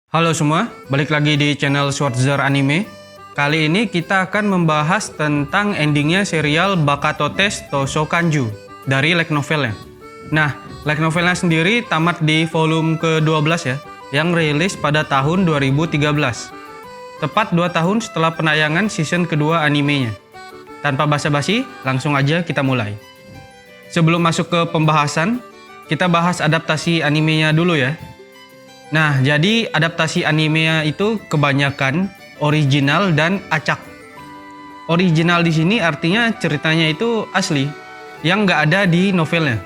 Halo semua, balik lagi di channel Schwarzer Anime. Kali ini kita akan membahas tentang endingnya serial Bakato Test Touso Kanju dari light novelnya. Nah, light novelnya sendiri tamat di volume ke-12 ya, yang rilis pada tahun 2013. Tepat 2 tahun setelah penayangan season kedua animenya. Tanpa basa-basi, langsung aja kita mulai. Sebelum masuk ke pembahasan, kita bahas adaptasi animenya dulu ya. Nah, jadi adaptasi animenya itu kebanyakan original dan acak. Original di sini artinya ceritanya itu asli, yang nggak ada di novelnya,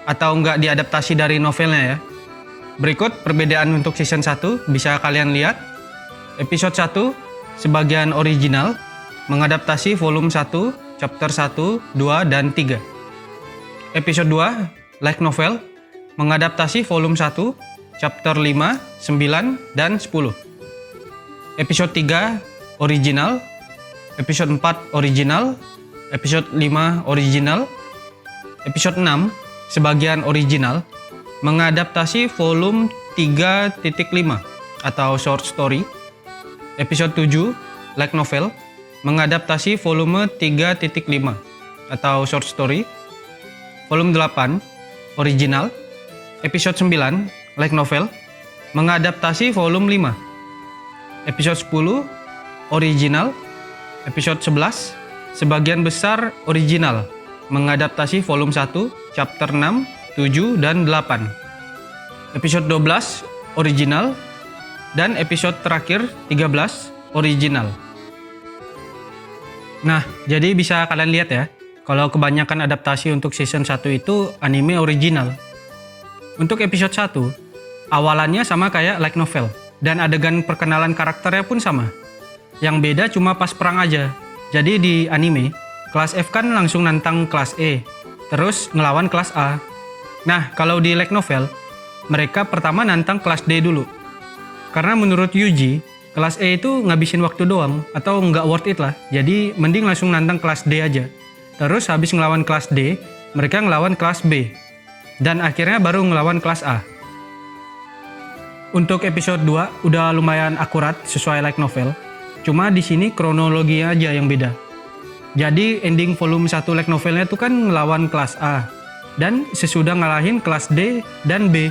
atau nggak diadaptasi dari novelnya ya. Berikut perbedaan untuk season 1, bisa kalian lihat. Episode 1, sebagian original, mengadaptasi volume 1, chapter 1, 2, dan 3. Episode 2, light novel, mengadaptasi volume 1, chapter 5, 9, dan 10. Episode 3 original, episode 4 original, episode 5 original, episode 6 sebagian original, mengadaptasi volume 3.5 atau short story. Episode 7 light novel, mengadaptasi volume 3.5 atau short story. Volume 8 original, episode 9 light novel, mengadaptasi volume 5. Episode 10 original, episode 11 sebagian besar original, mengadaptasi volume 1, chapter 6, 7, dan 8. Episode 12 original, dan episode terakhir 13 original. Nah, jadi bisa kalian lihat ya, kalau kebanyakan adaptasi untuk season 1 itu anime original. Untuk episode 1, awalannya sama kayak light novel, dan adegan perkenalan karakternya pun sama. Yang beda cuma pas perang aja. Jadi di anime, kelas F kan langsung nantang kelas E, terus ngelawan kelas A. Nah, kalau di light novel, mereka pertama nantang kelas D dulu. Karena menurut Yuji, kelas E itu ngabisin waktu doang, atau nggak worth it lah. Jadi mending langsung nantang kelas D aja. Terus habis ngelawan kelas D, mereka ngelawan kelas B. Dan akhirnya baru ngelawan kelas A. Untuk episode 2 udah lumayan akurat sesuai light novel. Cuma di sini kronologinya aja yang beda. Jadi ending volume 1 light novelnya tuh kan ngelawan kelas A. Dan sesudah ngalahin kelas D dan B.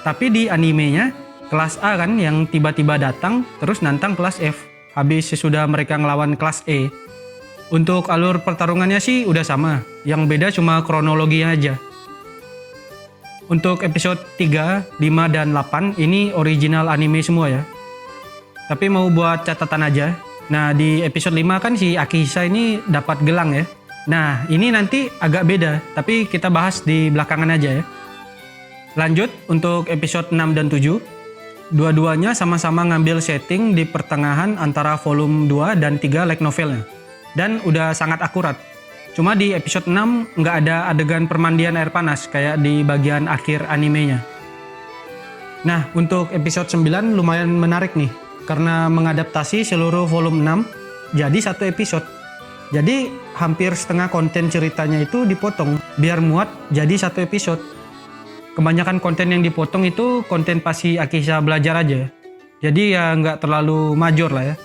Tapi di animenya kelas A kan yang tiba-tiba datang terus nantang kelas F. Habis sesudah mereka ngelawan kelas E. Untuk alur pertarungannya sih udah sama. Yang beda cuma kronologinya aja. Untuk episode 3, 5, dan 8 ini original anime semua ya. Tapi mau buat catatan aja. Nah, di episode 5 kan si Akihisa ini dapat gelang ya. Nah, ini nanti agak beda, tapi kita bahas di belakangan aja ya. Lanjut untuk episode 6 dan 7. Dua-duanya sama-sama ngambil setting di pertengahan antara volume 2 dan 3 light novelnya. Dan udah sangat akurat. Cuma di episode 6 nggak ada adegan permandian air panas kayak di bagian akhir animenya. Nah, untuk episode 9 lumayan menarik nih, karena mengadaptasi seluruh volume 6 jadi satu episode. Jadi hampir setengah konten ceritanya itu dipotong biar muat jadi satu episode. Kebanyakan konten yang dipotong itu konten pas si Akihisa belajar aja. Jadi ya nggak terlalu major lah ya.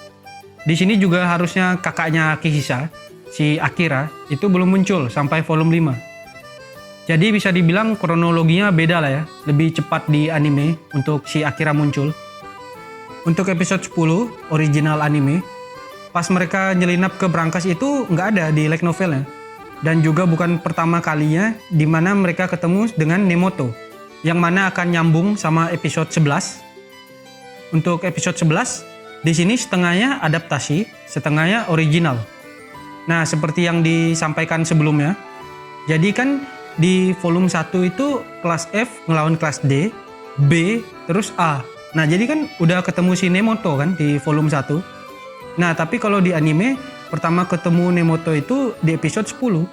Di sini juga harusnya kakaknya Akihisa, si Akira, itu belum muncul sampai volume 5. Jadi bisa dibilang kronologinya beda lah ya, lebih cepat di anime untuk si Akira muncul. Untuk episode 10, original anime, pas mereka nyelinap ke brankas itu nggak ada di light novelnya. Dan juga bukan pertama kalinya di mana mereka ketemu dengan Nemoto, yang mana akan nyambung sama episode 11. Untuk episode 11, di sini setengahnya adaptasi, setengahnya original. Nah, seperti yang disampaikan sebelumnya, jadi kan di volume 1 itu kelas F ngelawan kelas D, B, terus A. Nah, jadi kan udah ketemu si Nemoto kan di volume 1. Nah, tapi kalau di anime, pertama ketemu Nemoto itu di episode 10.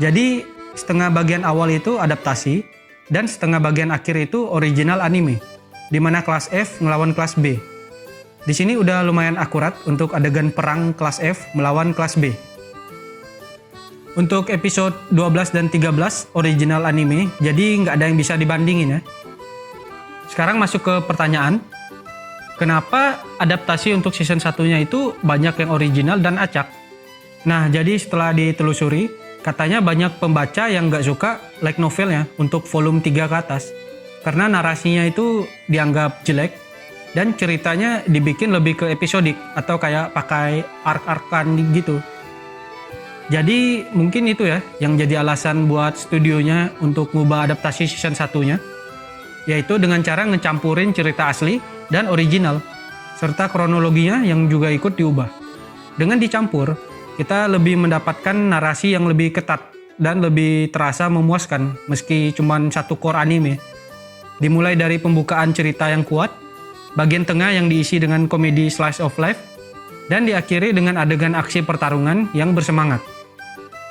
Jadi, setengah bagian awal itu adaptasi, dan setengah bagian akhir itu original anime, di mana kelas F ngelawan kelas B. Di sini udah lumayan akurat untuk adegan perang kelas F melawan kelas B. Untuk episode 12 dan 13 original anime, jadi nggak ada yang bisa dibandingin ya. Sekarang masuk ke pertanyaan. kenapa adaptasi untuk season satunya itu banyak yang original dan acak. Nah, jadi setelah ditelusuri, katanya banyak pembaca yang nggak suka light novelnya untuk volume 3 ke atas. Karena narasinya itu dianggap jelek dan ceritanya dibikin lebih ke episodik atau kayak pakai arc-arcan gitu. Jadi mungkin itu ya yang jadi alasan buat studionya untuk ngubah adaptasi season satunya, yaitu dengan cara ngecampurin cerita asli dan original, serta kronologinya yang juga ikut diubah. Dengan dicampur, kita lebih mendapatkan narasi yang lebih ketat dan lebih terasa memuaskan meski cuma satu core anime. Dimulai dari pembukaan cerita yang kuat, bagian tengah yang diisi dengan komedi slice of life, dan diakhiri dengan adegan aksi pertarungan yang bersemangat.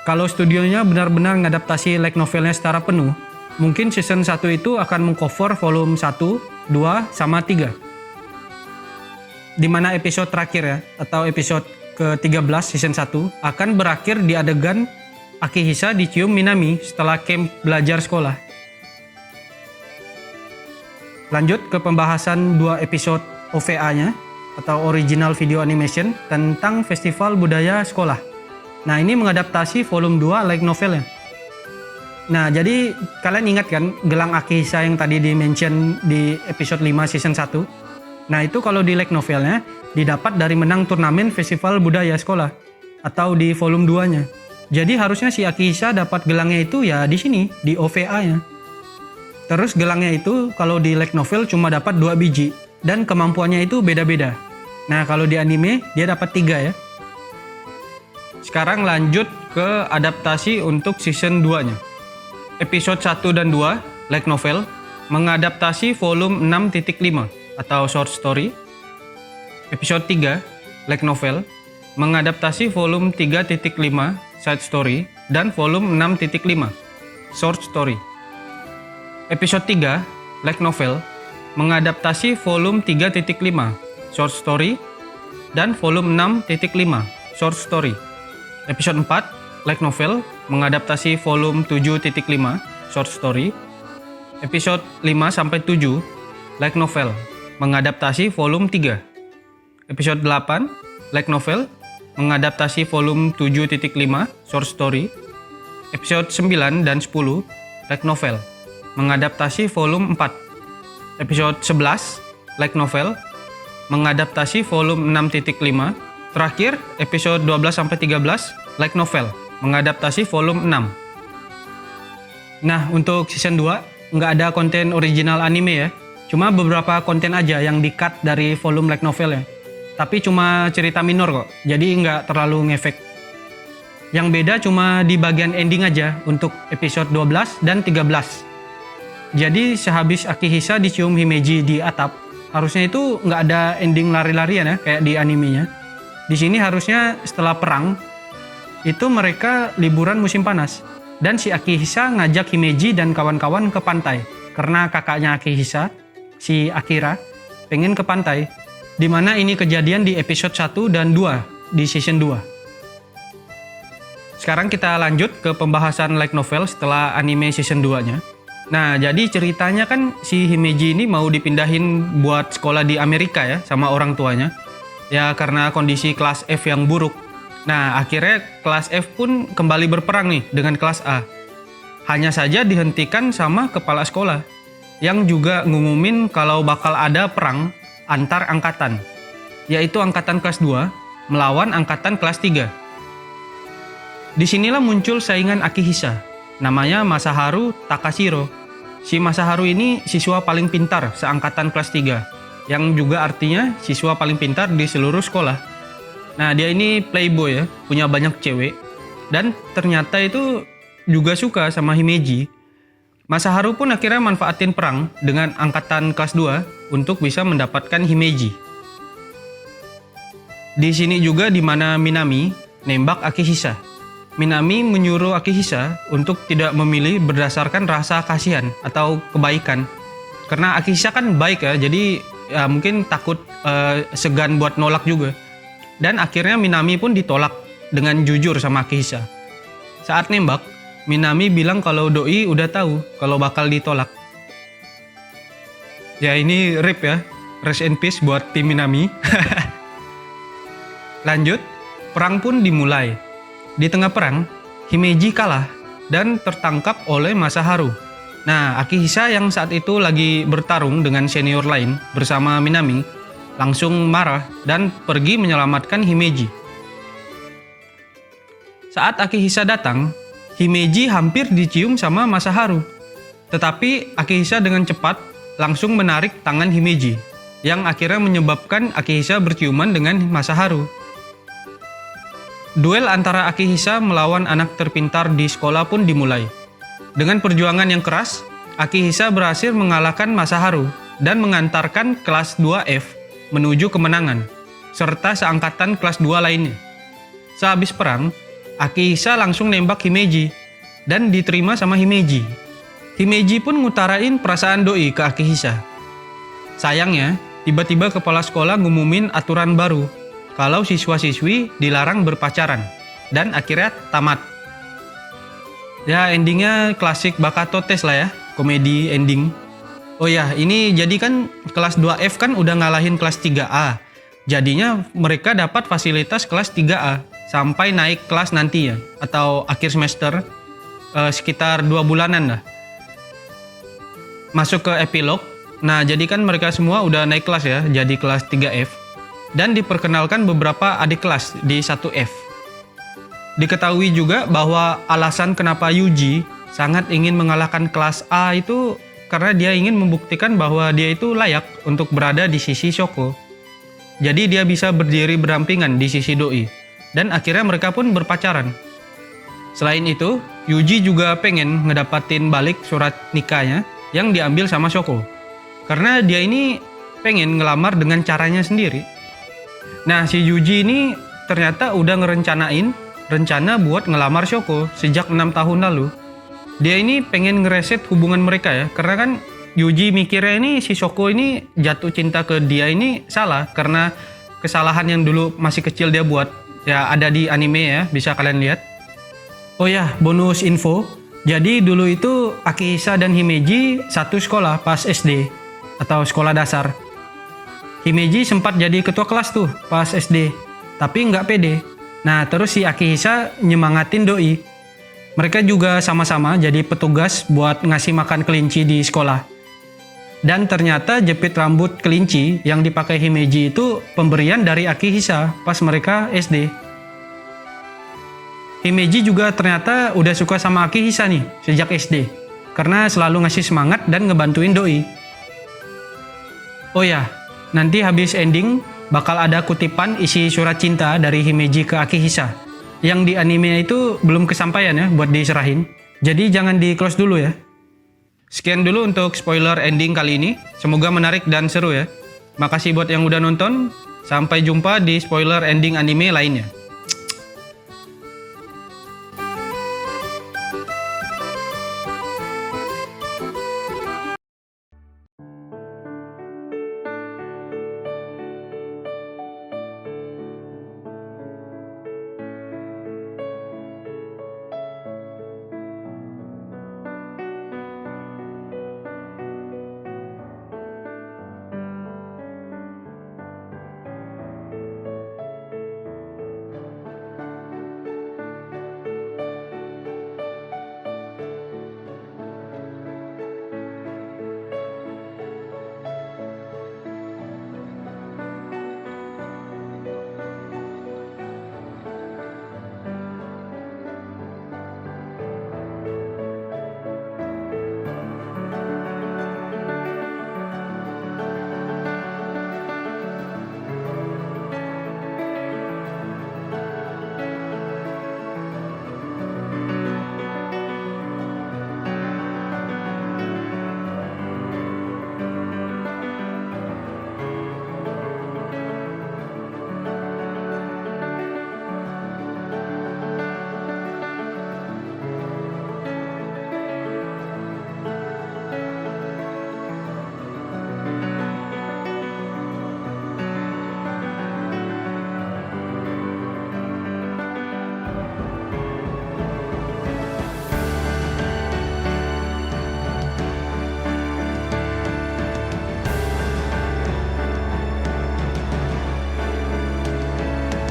Kalau studionya benar-benar ngadaptasi light novelnya secara penuh, mungkin season 1 itu akan mengcover volume 1, 2, sama 3. Dimana episode terakhir ya, atau episode ke-13 season 1 akan berakhir di adegan Akihisa dicium Minami setelah camp belajar sekolah. Lanjut ke pembahasan 2 episode OVA-nya atau Original Video Animation tentang Festival Budaya Sekolah. Nah, ini mengadaptasi volume 2 light novelnya. Nah, jadi kalian ingat kan gelang Akihisa yang tadi di-mention di episode 5 season 1? Nah, itu kalau di light novelnya didapat dari menang turnamen Festival Budaya Sekolah atau di volume 2-nya. Jadi harusnya si Akihisa dapat gelangnya itu ya di sini, di OVA-nya. Terus gelangnya itu kalau di light novel cuma dapat 2 biji dan kemampuannya itu beda-beda. Nah, kalau di anime dia dapat 3 ya. Sekarang lanjut ke adaptasi untuk season 2-nya. Episode 1 dan 2 light novel mengadaptasi volume 6.5 atau short story. Episode 3 light novel mengadaptasi volume 3.5 side story dan volume 6.5 short story. Episode 3 light novel mengadaptasi volume 3.5 short story dan volume 6.5 short story. Episode 4 light novel mengadaptasi volume 7.5 short story. Episode 5 sampai 7 light novel mengadaptasi volume 3. Episode 8 light novel mengadaptasi volume 7.5 short story. Episode 9 dan 10 light novel mengadaptasi volume 4. Episode 11 light novel mengadaptasi volume 6.5. Terakhir episode 12 sampai 13 light novel mengadaptasi volume 6. Nah, untuk season 2 nggak ada konten original anime ya. Cuma beberapa konten aja yang di-cut dari volume light novel ya. Tapi cuma cerita minor kok. Jadi nggak terlalu ngefek. Yang beda cuma di bagian ending aja untuk episode 12 dan 13. Jadi sehabis Akihisa dicium Himeji di atap, harusnya itu nggak ada ending lari-larian ya kayak di animenya. Di sini harusnya setelah perang itu mereka liburan musim panas dan si Akihisa ngajak Himeji dan kawan-kawan ke pantai karena kakaknya Akihisa, si Akira, pengen ke pantai. Dimana ini kejadian di episode 1 dan 2 di season 2. Sekarang kita lanjut ke pembahasan light novel setelah anime season 2-nya. Nah, jadi ceritanya kan si Himeji ini mau dipindahin buat sekolah di Amerika ya sama orang tuanya. Ya karena kondisi kelas F yang buruk. Nah, akhirnya kelas F pun kembali berperang nih dengan kelas A. Hanya saja dihentikan sama kepala sekolah yang juga ngumumin kalau bakal ada perang antar angkatan, yaitu angkatan kelas 2 melawan angkatan kelas 3. Disinilah muncul saingan Akihisa, namanya Masaharu Takashiro. Si Masaharu ini siswa paling pintar seangkatan kelas 3, yang juga artinya siswa paling pintar di seluruh sekolah. Nah, dia ini playboy ya, punya banyak cewek, dan ternyata itu juga suka sama Himeji. Masaharu pun akhirnya manfaatin perang dengan angkatan kelas 2 untuk bisa mendapatkan Himeji. Di sini juga di mana Minami nembak Akihisa. Minami menyuruh Akihisa untuk tidak memilih berdasarkan rasa kasihan atau kebaikan. Karena Akihisa kan baik ya, jadi ya mungkin takut segan buat nolak juga. Dan akhirnya Minami pun ditolak dengan jujur sama Akihisa. Saat nembak, Minami bilang kalau doi udah tahu kalau bakal ditolak. Ya ini rip ya. Rest in peace buat tim Minami. Lanjut, perang pun dimulai. Di tengah perang, Himeji kalah dan tertangkap oleh Masaharu. Nah, Akihisa yang saat itu lagi bertarung dengan senior lain bersama Minami, langsung marah dan pergi menyelamatkan Himeji. Saat Akihisa datang, Himeji hampir dicium sama Masaharu. Tetapi Akihisa dengan cepat langsung menarik tangan Himeji, yang akhirnya menyebabkan Akihisa berciuman dengan Masaharu. Duel antara Akihisa melawan anak terpintar di sekolah pun dimulai. Dengan perjuangan yang keras, Akihisa berhasil mengalahkan Masaharu dan mengantarkan kelas 2F menuju kemenangan, serta seangkatan kelas 2 lainnya. Sehabis perang, Akihisa langsung nembak Himeji dan diterima sama Himeji. Himeji pun ngutarain perasaan doi ke Akihisa. Sayangnya, tiba-tiba kepala sekolah ngumumin aturan baru kalau siswa-siswi dilarang berpacaran dan akhirnya tamat. Ya, endingnya klasik Bakato Test lah ya, komedi ending. Oh ya, ini jadi kan kelas 2F kan udah ngalahin kelas 3A. Jadinya mereka dapat fasilitas kelas 3A sampai naik kelas nanti ya, atau akhir semester sekitar 2 bulanan lah. Masuk ke epilog. Nah, jadi kan mereka semua udah naik kelas ya, jadi kelas 3F. Dan diperkenalkan beberapa adik kelas di 1F. Diketahui juga bahwa alasan kenapa Yuji sangat ingin mengalahkan kelas A itu karena dia ingin membuktikan bahwa dia itu layak untuk berada di sisi Shoko. Jadi dia bisa berdiri berdampingan di sisi doi. Dan akhirnya mereka pun berpacaran. Selain itu, Yuji juga pengen ngedapatin balik surat nikahnya yang diambil sama Shoko. Karena dia ini pengen ngelamar dengan caranya sendiri. Nah, si Yuji ini ternyata udah ngerencanain rencana buat ngelamar Shoko sejak 6 tahun lalu. Dia ini pengen ngereset hubungan mereka ya, karena kan Yuji mikirnya ini si Shoko ini jatuh cinta ke dia ini salah karena kesalahan yang dulu masih kecil dia buat. Ya, ada di anime ya, bisa kalian lihat. Oh ya, bonus info. Jadi dulu itu Akihisa dan Himeji satu sekolah pas SD atau sekolah dasar. Himeji sempat jadi ketua kelas tuh pas SD, tapi nggak pede. Nah, terus si Akihisa nyemangatin doi. Mereka juga sama-sama jadi petugas buat ngasih makan kelinci di sekolah. Dan ternyata jepit rambut kelinci yang dipakai Himeji itu pemberian dari Akihisa pas mereka SD. Himeji juga ternyata udah suka sama Akihisa nih sejak SD, karena selalu ngasih semangat dan ngebantuin doi. Oh ya, nanti habis ending bakal ada kutipan isi surat cinta dari Himeji ke Akihisa. Yang di anime itu belum kesampaian ya buat diserahin. Jadi jangan di close dulu ya. Sekian dulu untuk spoiler ending kali ini. Semoga menarik dan seru ya. Makasih buat yang udah nonton. Sampai jumpa di spoiler ending anime lainnya.